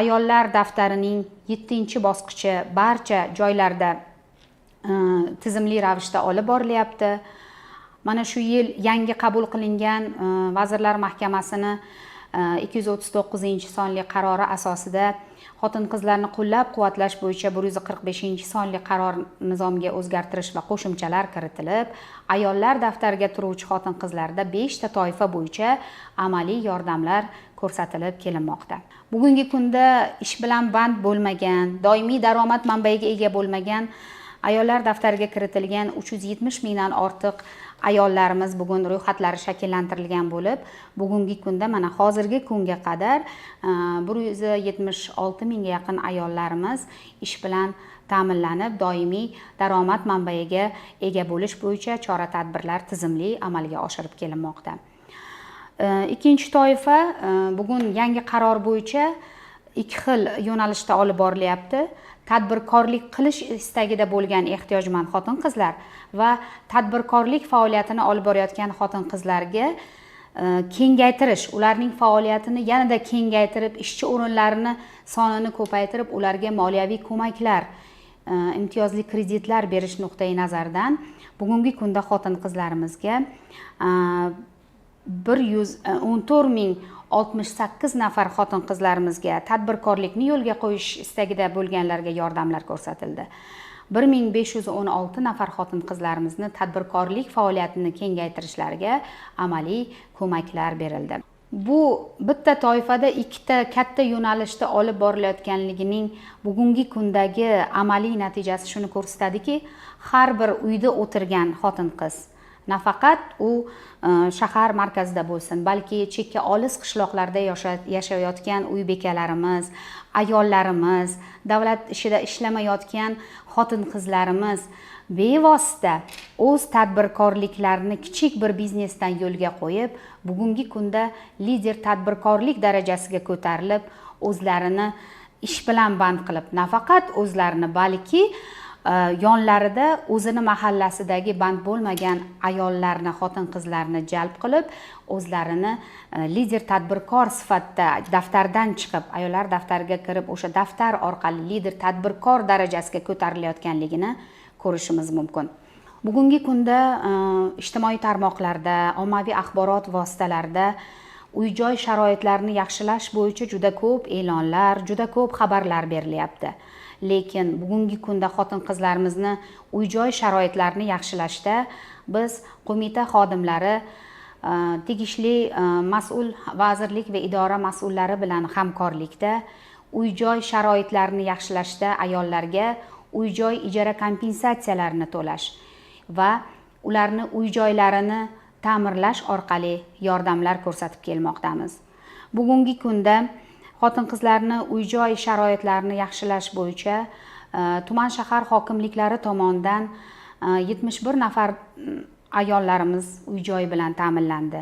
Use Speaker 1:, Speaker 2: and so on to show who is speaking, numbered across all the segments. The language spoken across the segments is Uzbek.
Speaker 1: ayollar daftarining 7-bosqichi barcha joylarda tizimli ravishda olib borilyapti. Mana shu yil yangi qabul qilingan Vazirlar Mahkamasini 239-sonli qarori asosida xotin-qizlarni qo'llab-quvvatlash bo'yicha 145-sonli qaror nizomga o'zgartirish va qo'shimchalar kiritilib, ayollar daftariga turuvchi xotin-qizlarda 5 ta toifa bo'yicha amaliy yordamlar ko'rsatilib kelinmoqda. Bugungi kunda ish bilan band bo'lmagan, doimiy daromad manbaiga ega bo'lmagan ayollar daftariga kiritilgan 370 mingdan ortiq ayollarimiz bugun ro'yxatlari shakllantirilgan bo'lib, bugungi kunda mana hozirgi kunga qadar 176 mingga yaqin ayollarimiz ish bilan ta'minlanib, doimiy daromad manbaiga ega bo'lish bo'yicha chora-tadbirlar tizimli amalga oshirib kelinmoqda. Ikkinchi toifa bugun yangi qaror bo'yicha 2 xil yo'nalishda olib borilyapti. Tadbirkorlik qilish istagida bo'lgan ehtiyojmand xotin-qizlar va tadbirkorlik faoliyatini olib borayotgan xotin-qizlarga kengaytirish, ularning faoliyatini yanada kengaytirib, ishchi o'rinlarini sonini ko'paytirib, ularga moliyaviy ko'maklar, imtiyozli kreditlar berish nuqtai nazaridan bugungi kunda xotin-qizlarimizga 114.068 nafar xotin-qizlarimizga tadbirkorlikni yo'lga qo'yish istagida bo'lganlarga yordamlar ko'rsatildi. 1516 nafar xotin-qizlarimizni tadbirkorlik faoliyatini kengaytirishlariga amaliy ko'maklar berildi. Bu bitta toifada 2 ta katta yo'nalishda olib borilayotganligining bugungi kundagi amaliy natijasi shuni ko'rsatadiki, har bir uyda o'tirgan xotin-qiz nafaqat u shahar markazida bo'lsin, balki chekka olis qishloqlarda yashayotgan uy bekalarimiz, ayollarimiz, davlat ishida ishlamayotgan xotin-qizlarimiz bevosita o'z tadbirkorliklarini kichik bir biznesdan yo'lga qo'yib, bugungi kunda lider tadbirkorlik darajasiga ko'tarilib, o'zlarini ish bilan band qilib, nafaqat o'zlarini, balki yonlarida o'zini mahallasidagi band bo'lmagan ayollarni, xotin-qizlarni jalb qilib, o'zlarini lider tadbirkor sifatida daftardan chiqib, ayollar daftariga kirib, o'sha daftar orqali lider tadbirkor darajasiga ko'tarilayotganligini ko'rishimiz mumkin. Bugungi kunda ijtimoiy tarmoqlarda, ommaviy axborot vositalarida uy-joy sharoitlarini yaxshilash bo'yicha juda ko'p e'lonlar, juda ko'p xabarlar berilyapti. Lekin bugungi kunda xotin-qizlarimizni uy-joy sharoitlarini yaxshilashda biz qo'mita xodimlari tegishli mas'ul vazirlik va idora mas'ullari bilan hamkorlikda uy-joy sharoitlarini yaxshilashda ayollarga uy-joy ijara kompensatsiyalarini to'lash va ularni uy-joylarini ta'mirlash orqali yordamlar ko'rsatib kelmoqdamiz. Bugungi kunda xotin-qizlarni uy-joy sharoitlarini yaxshilash bo'yicha tuman shahar hokimliklari tomonidan 71 nafar ayollarimiz uy-joy bilan ta'minlandi.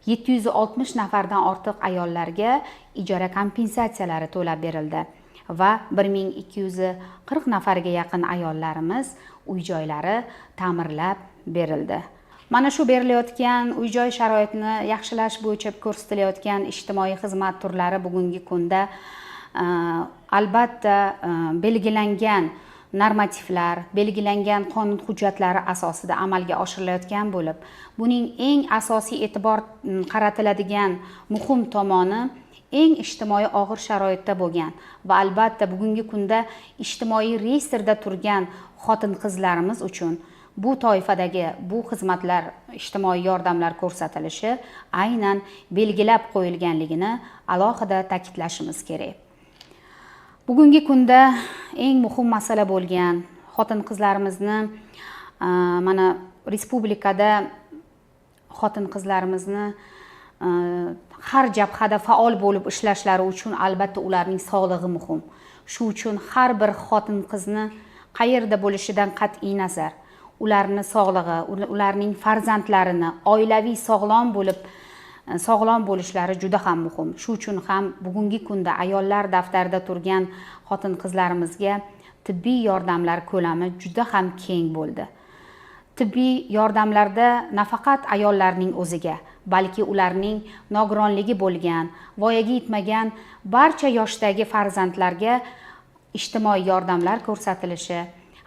Speaker 1: 760 nafardan ortiq ayollarga ijara kompensatsiyalari to'lab berildi va 1240 nafarga yaqin ayollarimiz uy-joylari ta'mirlab berildi. Mana shu berilayotgan uy-joy sharoitini yaxshilash bo'yicha ko'rsatilayotgan ijtimoiy xizmat turlari bugungi kunda albatta belgilangan normativlar, belgilangan qonun hujjatlari asosida amalga oshirilayotgan bo'lib, buning eng asosiy e'tibor qaratiladigan muhim tomoni eng ijtimoiy og'ir sharoitda bo'lgan va albatta bugungi kunda ijtimoiy reyestrda turgan xotin-qizlarimiz uchun bu toifadagi bu xizmatlar, ijtimoiy yordamlar ko'rsatilishi aynan belgilab qo'yilganligini alohida ta'kidlashimiz kerak. Bugungi kunda eng muhim masala bo'lgan xotin-qizlarimizni mana respublikada xotin-qizlarimizni har jabhada faol bo'lib ishlashlari uchun albatta ularning sog'lig'i muhim. Shu uchun har bir xotin-qizni qayerda bo'lishidan qat'iy nazar ularning sog'lig'i, ularning farzandlarini oilaviy sog'lom bo'lishlari juda ham muhim. Shu uchun ham bugungi kunda ayollar daftarida turgan xotin-qizlarimizga tibbiy yordamlar ko'lami juda ham keng bo'ldi. tibbiy yordamlarda nafaqat ayollarning o'ziga, balki ularning nogironligi bo'lgan, voyaga yetmagan barcha yoshdagi farzandlarga ijtimoiy yordamlar ko'rsatilishi,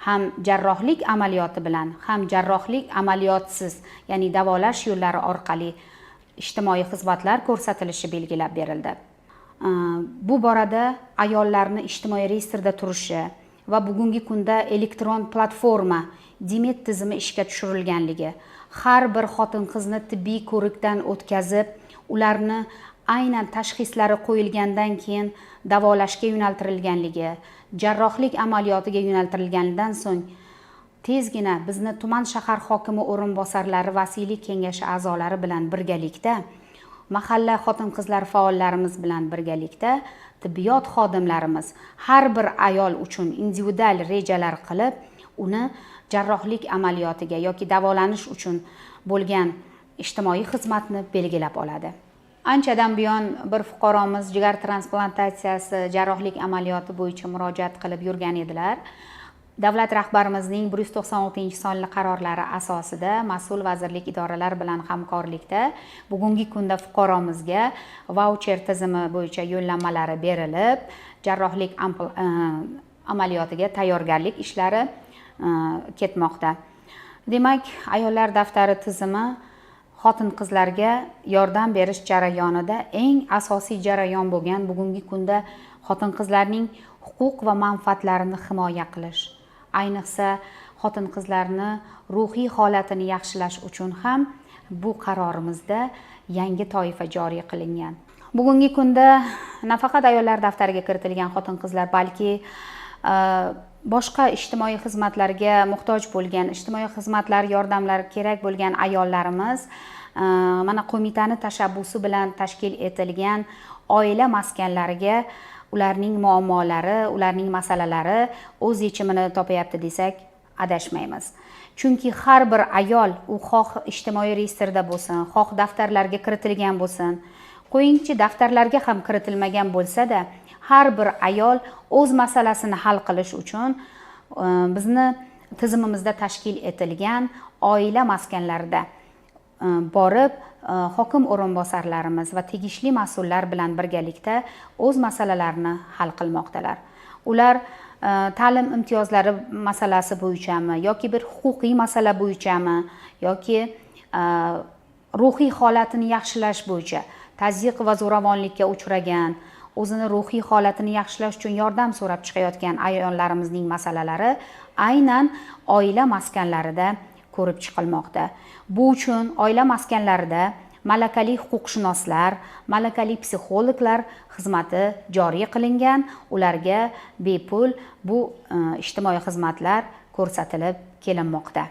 Speaker 1: ham jarrohlik amaliyoti bilan, ham jarrohlik amaliyotsiz, ya'ni davolash yo'llari orqali ijtimoiy xizmatlar ko'rsatilishi belgilab berildi. Bu borada ayollarni ijtimoiy reyestrda turishi va bugungi kunda elektron platforma Demet tizimi ishga tushirilganligi, har bir xotin-qizni tibbiy ko'rikdan o'tkazib, ularni aynan tashxislari qo'yilgandan keyin davolashga yo'naltirilganligi, jarrohlik amaliyotiga yo'naltirilganidan so'ng tezgina bizni tuman shahar hokimi o'rinbosarlari vasiylik kengashi a'zolari bilan birgalikda, mahalla xotin-qizlar faollarimiz bilan birgalikda tibbiyot xodimlarimiz har bir ayol uchun individual rejalar qilib, uni jarrohlik amaliyotiga yoki davolanish uchun bo'lgan ijtimoiy xizmatni belgilab oladi. Anchadan buyon bir fuqaromiz jigar transplantatsiyasi jarrohlik amaliyoti bo'yicha murojaat qilib yurgan edilar. Davlat rahbarimizning 196-sonli qarorlari asosida mas'ul vazirlik idoralar bilan hamkorlikda bugungi kunda fuqaromizga vaucher tizimi bo'yicha yo'llanmalari berilib, jarrohlik amaliyotiga tayyorgarlik ishlari ketmoqda. Demak, ayollar daftari tizimi xotin-qizlarga yordam berish jarayonida eng asosiy jarayon bo'lgan bugungi kunda xotin-qizlarning huquq va manfaatlarini himoya qilish, ayniqsa xotin-qizlarni ruhiy holatini yaxshilash uchun ham bu qarorimizda yangi toifa joriy qilingan. Bugungi kunda nafaqat ayollar daftariga kiritilgan xotin-qizlar, balki boshqa ijtimoiy xizmatlarga muhtoj bo'lgan, ijtimoiy xizmatlar yordamlar kerak bo'lgan ayollarimiz mana qo'mitani tashabbusi bilan tashkil etilgan oila maskanlariga ularning muammolari, ularning masalalari o'z yechimini topayapti desak adashmaymiz. Chunki har bir ayol u xoh ijtimoiy reyestrda bo'lsin, xoh daftarlarga kiritilgan bo'lsin, qo'yingchi daftarlarga ham kiritilmagan bo'lsa-da, har bir ayol o'z masalasini hal qilish uchun bizni tizimimizda tashkil etilgan oila maskanlarida borib, hokim o'rinbosarlarimiz va tegishli mas'ullar bilan birgalikda o'z masalalarini hal qilmoqdalar. Ular ta'lim imtiyozlari masalasi bo'yichami yoki bir huquqiy masala bo'yichami yoki ruhiy holatini yaxshilash bo'yicha tazyiq va zo'ravonlikka uchragan, o'zini ruhiy holatini yaxshilash uchun yordam so'rab chiqayotgan ayollarimizning masalalari aynan oila maskanlarida ko'rib chiqilmoqda. Bu uchun oila maskanlarida malakali huquqshunoslar, malakali psixologlar xizmati joriy qilingan, ularga bepul bu ijtimoiy xizmatlar ko'rsatilib kelinmoqda.